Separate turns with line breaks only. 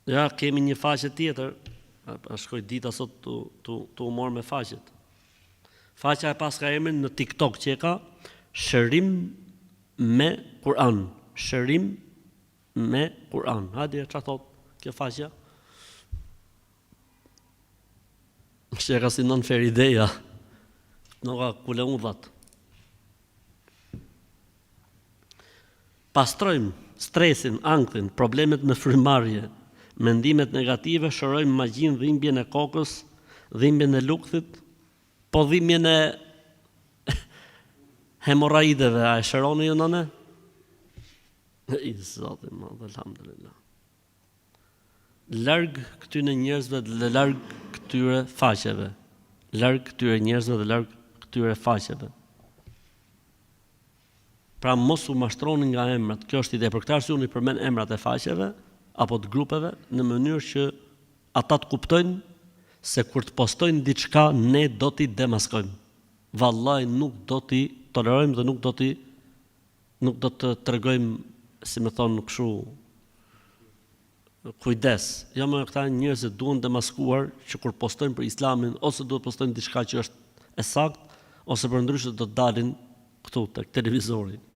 Ja, kemi një faqe tjetër, shkoj dita sot të umor me faqet. Faqja e pas ka emrin në TikTok që e ka Shërim me Kur'an. Shërim me Kur'an. Hajde, çfarë thot kjo faqja? Që e ka si nën Ferideja, nuk ka kule udhat. Pastrojmë stresin, anktin, problemet me frymarrje, mendimet negative, shërojmë magjin, dhimbjen e kokës, dhimbjen e lukthit, po dhimbjen e hemorraideve, a e shëroni ju nëne? I Zoti madh, alhamdulillah. Larg këtyre njerëzve dhe larg këtyre faqeve. Larg këtyre njerëzve dhe larg këtyre faqeve. Pra mos u mashtroni nga emrat. Kjo është ide. Për këtë arsye unë i përmend emrat e faqeve apo të grupeve në mënyrë që ata të kuptojnë se kur të postojnë diçka ne do t'i demaskojmë. Vallahi nuk do t'i tolerojmë dhe nuk do të tregojmë, si më thon, kështu kujdes. Jo më këta njerëz që duan demaskuar që kur postojnë për Islamin ose duhet postojnë diçka që është e saktë ose përndryshe do të dalin këtu tek televizori.